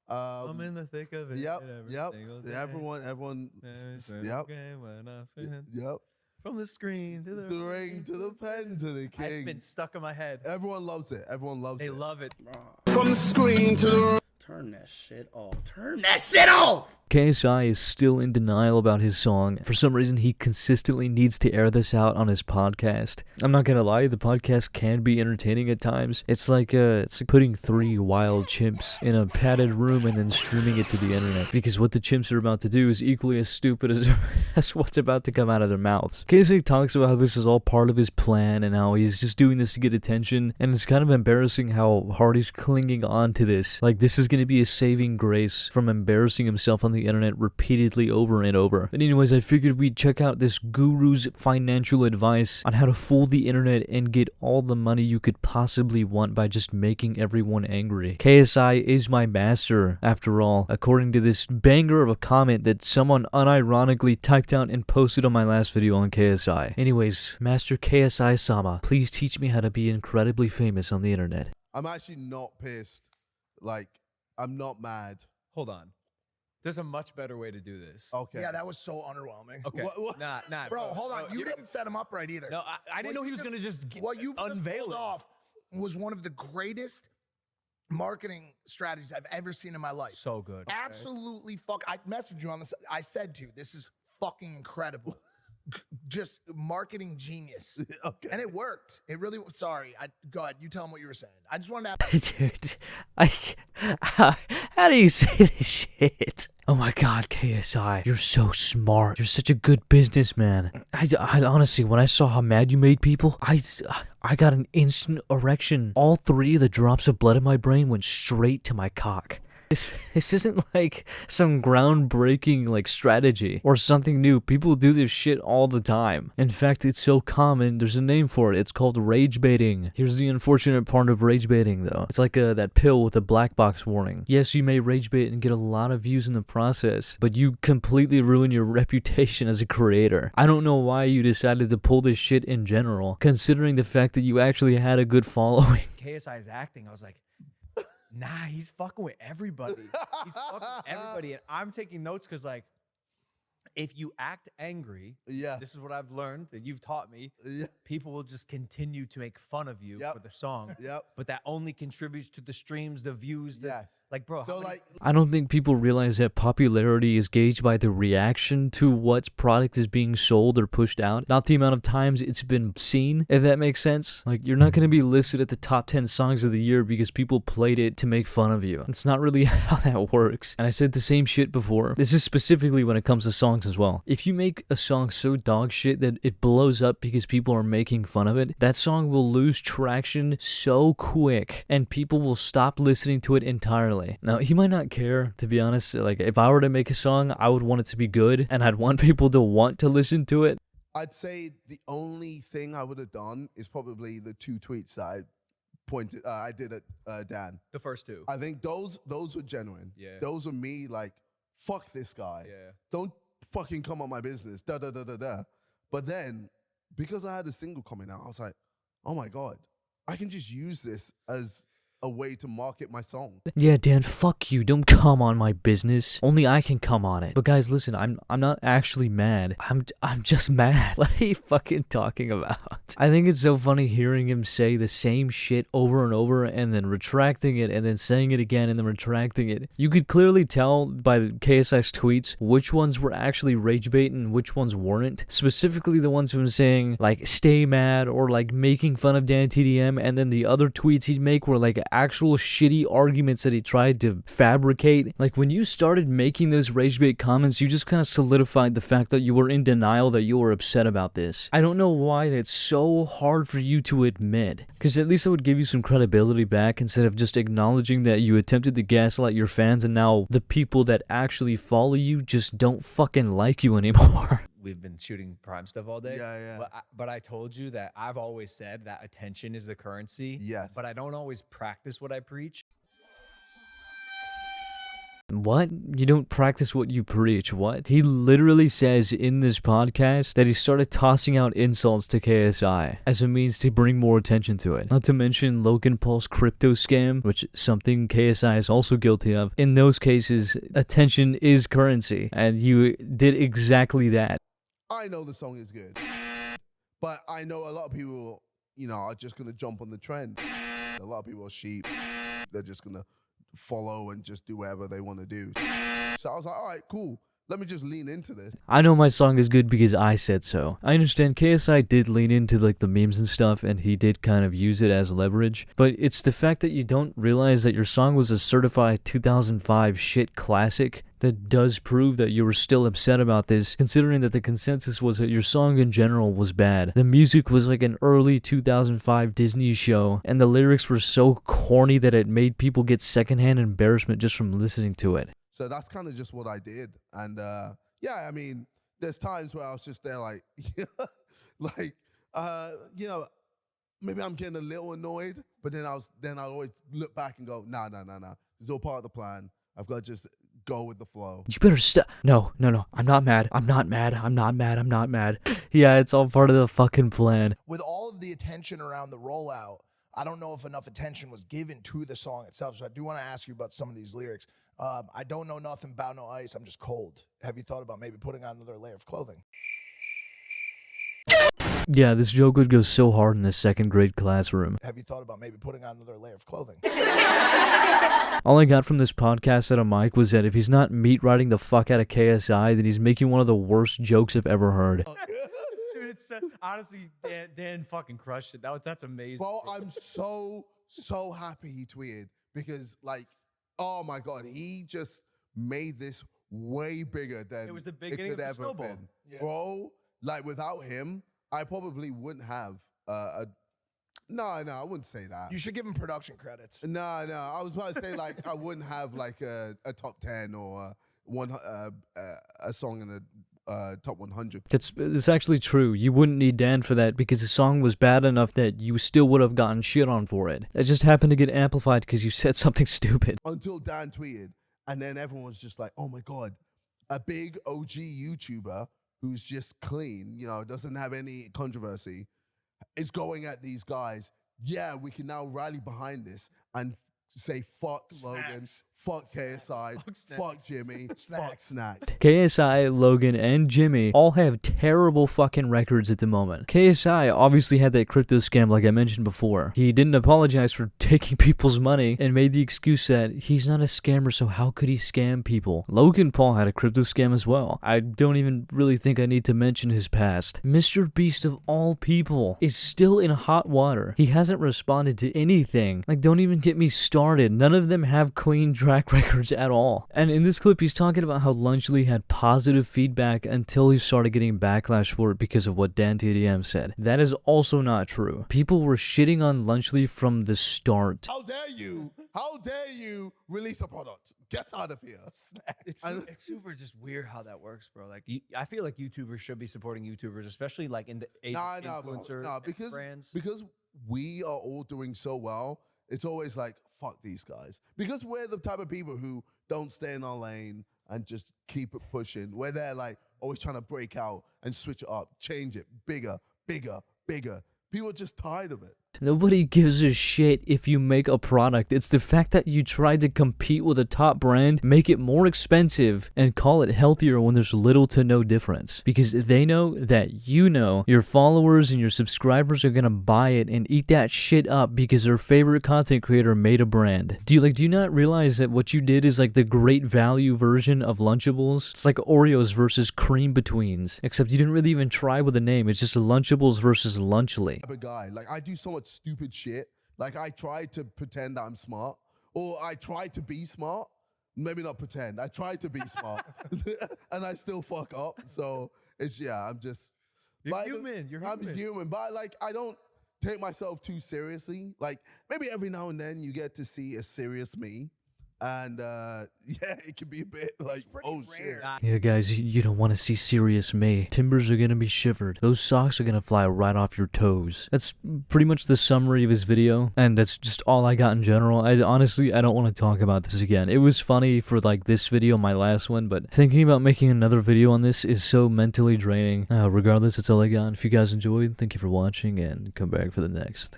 I'm in the thick of it. Yep, every yep. single day. Everyone. Yep, yep. From the screen to The ring to the pen to the king. It's been stuck in my head. Everyone loves it. Everyone loves it. They love it. From the screen to the. Turn that shit off. Turn that shit off! KSI is still in denial about his song. For some reason, he consistently needs to air this out on his podcast. I'm not gonna lie, the podcast can be entertaining at times. It's like putting 3 wild chimps in a padded room and then streaming it to the internet. Because what the chimps are about to do is equally as stupid as what's about to come out of their mouths. KSI talks about how this is all part of his plan and how he's just doing this to get attention. And it's kind of embarrassing how hard he's clinging on to this. Like, this is gonna be a saving grace from embarrassing himself on the internet repeatedly over and over. But anyways, I figured we'd check out this guru's financial advice on how to fool the internet and get all the money you could possibly want by just making everyone angry. KSI is my master, after all, according to this banger of a comment that someone unironically typed out and posted on my last video on KSI. Anyways, Master KSI-sama, please teach me how to be incredibly famous on the internet. I'm actually not pissed. Like, I'm not mad. Hold on. There's a much better way to do this. Okay. Yeah, that was so underwhelming. Okay. What? Nah, Bro, hold on. You didn't set him up right either. No, I didn't know he was going to just what you unveil pulled it. off was one of the greatest marketing strategies I've ever seen in my life. So good. Absolutely fuck. I messaged you on this. I said to you, this is fucking incredible. Just marketing genius. Okay. And it worked. It really was. Sorry. Go ahead. You tell him what you were saying. I just wanted to Dude, how do you say this shit? Oh my god, KSI, you're so smart. You're such a good businessman. I honestly, when I saw how mad you made people, I got an instant erection. All 3 of the drops of blood in my brain went straight to my cock. This isn't like some groundbreaking like strategy or something new. People do this shit all the time. In fact, it's so common, there's a name for it. It's called rage baiting. Here's the unfortunate part of rage baiting though. It's like that pill with a black box warning. Yes, you may rage bait and get a lot of views in the process, but you completely ruin your reputation as a creator. I don't know why you decided to pull this shit in general, considering the fact that you actually had a good following. KSI's acting, I was like, nah, he's fucking with everybody. He's fucking with everybody. And I'm taking notes because, like, if you act angry, this is what I've learned that you've taught me. People will just continue to make fun of you for the song. But that only contributes to the streams, the views. Like, bro. So, I don't think people realize that popularity is gauged by the reaction to what product is being sold or pushed out, not the amount of times it's been seen, if that makes sense. Like, you're not going to be listed at the top 10 songs of the year because people played it to make fun of you. It's not really how that works. And I said the same shit before. This is specifically when it comes to songs as well. If you make a song so dog shit that it blows up because people are making fun of it, that song will lose traction so quick and people will stop listening to it entirely. Now, he might not care, to be honest. Like, if I were to make a song, I would want it to be good and I'd want people to want to listen to it. I'd say the only thing I would have done is probably the 2 tweets that I did at Dan. The first 2. I think those were genuine. Yeah. Those were me like, fuck this guy. Yeah. Don't fucking come on my business. Da da da da da. But then, because I had a single coming out, I was like, oh my God, I can just use this as a way to market my song. Yeah, Dan, fuck you. Don't come on my business. Only I can come on it. But guys, listen, I'm not actually mad. I'm just mad. What are you fucking talking about? I think it's so funny hearing him say the same shit over and over and then retracting it and then saying it again and then retracting it. You could clearly tell by the KSI's tweets which ones were actually rage bait and which ones weren't. Specifically the ones who were saying like stay mad or like making fun of DanTDM, and then the other tweets he'd make were like actual shitty arguments that he tried to fabricate. Like, when you started making those rage bait comments, you just kind of solidified the fact that you were in denial that you were upset about this. I don't know why that's so hard for you to admit, because at least it would give you some credibility back instead of just acknowledging that you attempted to gaslight your fans and now the people that actually follow you just don't fucking like you anymore. We've been shooting prime stuff all day. Yeah. But I told you that I've always said that attention is the currency. Yes. But I don't always practice what I preach. What? You don't practice what you preach. What? He literally says in this podcast that he started tossing out insults to KSI as a means to bring more attention to it. Not to mention Logan Paul's crypto scam, which is something KSI is also guilty of. In those cases, attention is currency, and you did exactly that. I know the song is good, but I know a lot of people, are just going to jump on the trend. A lot of people are sheep. They're just going to follow and just do whatever they want to do. So I was like, all right, cool. Let me just lean into this. I know my song is good because I said so. I understand KSI did lean into like the memes and stuff, and he did kind of use it as leverage, but it's the fact that you don't realize that your song was a certified 2005 shit classic that does prove that you were still upset about this, considering that the consensus was that your song in general was bad. The music was like an early 2005 Disney show, and the lyrics were so corny that it made people get secondhand embarrassment just from listening to it. So that's kind of just what I did. And yeah, I mean, there's times where I was just there like, maybe I'm getting a little annoyed, but then I'll always look back and go, nah. It's all part of the plan. I've got to just go with the flow. You better stop. No. I'm not mad. Yeah, it's all part of the fucking plan. With all of the attention around the rollout, I don't know if enough attention was given to the song itself. So I do want to ask you about some of these lyrics. I don't know nothing about no ice. I'm just cold. Have you thought about maybe putting on another layer of clothing? Yeah, this joke would go so hard in a second grade classroom. Have you thought about maybe putting on another layer of clothing? All I got from this podcast out of Mike was that if he's not meat riding the fuck out of KSI, then he's making one of the worst jokes I've ever heard. Dude, it's honestly, Dan fucking crushed it. That's amazing. Bro, I'm so happy he tweeted because, like, oh my God, he just made this way bigger than it was the beginning of the snowball. Yeah. Bro, like, without him, I probably wouldn't have No, I wouldn't say that. You should give him production credits. No, I was about to say, like, I wouldn't have like a top 10 or a song in a top 100. It's actually true. You wouldn't need Dan for that because the song was bad enough that you still would have gotten shit on for it. It just happened to get amplified because you said something stupid. Until Dan tweeted, and then everyone was just like, oh my God, a big OG YouTuber who's just clean, doesn't have any controversy, is going at these guys. Yeah, we can now rally behind this and say fuck Logan, fuck KSI, fuck Jimmy, fuck Snacks. KSI, Logan, and Jimmy all have terrible fucking records at the moment. KSI obviously had that crypto scam like I mentioned before. He didn't apologize for taking people's money and made the excuse that he's not a scammer, so how could he scam people? Logan Paul had a crypto scam as well. I don't even really think I need to mention his past. Mr. Beast of all people is still in hot water. He hasn't responded to anything. Like, don't even get me started. None of them have clean track records at all. And in this clip, he's talking about how Lunchley had positive feedback until he started getting backlash for it because of what DanTDM said. That is also not true. People were shitting on Lunchley from the start. How dare you? How dare you release a product? Get out of here. It's super just weird how that works, bro. Like, I feel like YouTubers should be supporting YouTubers, especially like in the influencer brands. Because we are all doing so well, it's always like, fuck these guys. Because we're the type of people who don't stay in our lane and just keep it pushing. We're there like always trying to break out and switch it up, change it, bigger. People are just tired of it. Nobody gives a shit if you make a product. It's the fact that you tried to compete with a top brand, make it more expensive, and call it healthier when there's little to no difference. Because they know that your followers and your subscribers are gonna buy it and eat that shit up because their favorite content creator made a brand. Do you not realize that what you did is like the great value version of Lunchables? It's like Oreos versus Cream Betweens, except you didn't really even try with a name. It's just Lunchables versus Lunchley. I'm a guy, like, I do so much stupid shit. Like, I try to pretend that I'm smart, or I try to be smart. Maybe not pretend. I try to be smart, and I still fuck up. So it's I'm just. You're human. I'm human, but like, I don't take myself too seriously. Like, maybe every now and then you get to see a serious me, And yeah, it can be a bit like, oh shit. Yeah, guys, you don't want to see serious me. Timbers are gonna be shivered. Those socks are gonna fly right off your toes. That's pretty much the summary of his video, and that's just all I got in general. I honestly don't want to talk about this again. It was funny for like this video, my last one, but thinking about making another video on this is so mentally draining. Regardless, that's all I got. If you guys enjoyed, thank you for watching, and come back for the next.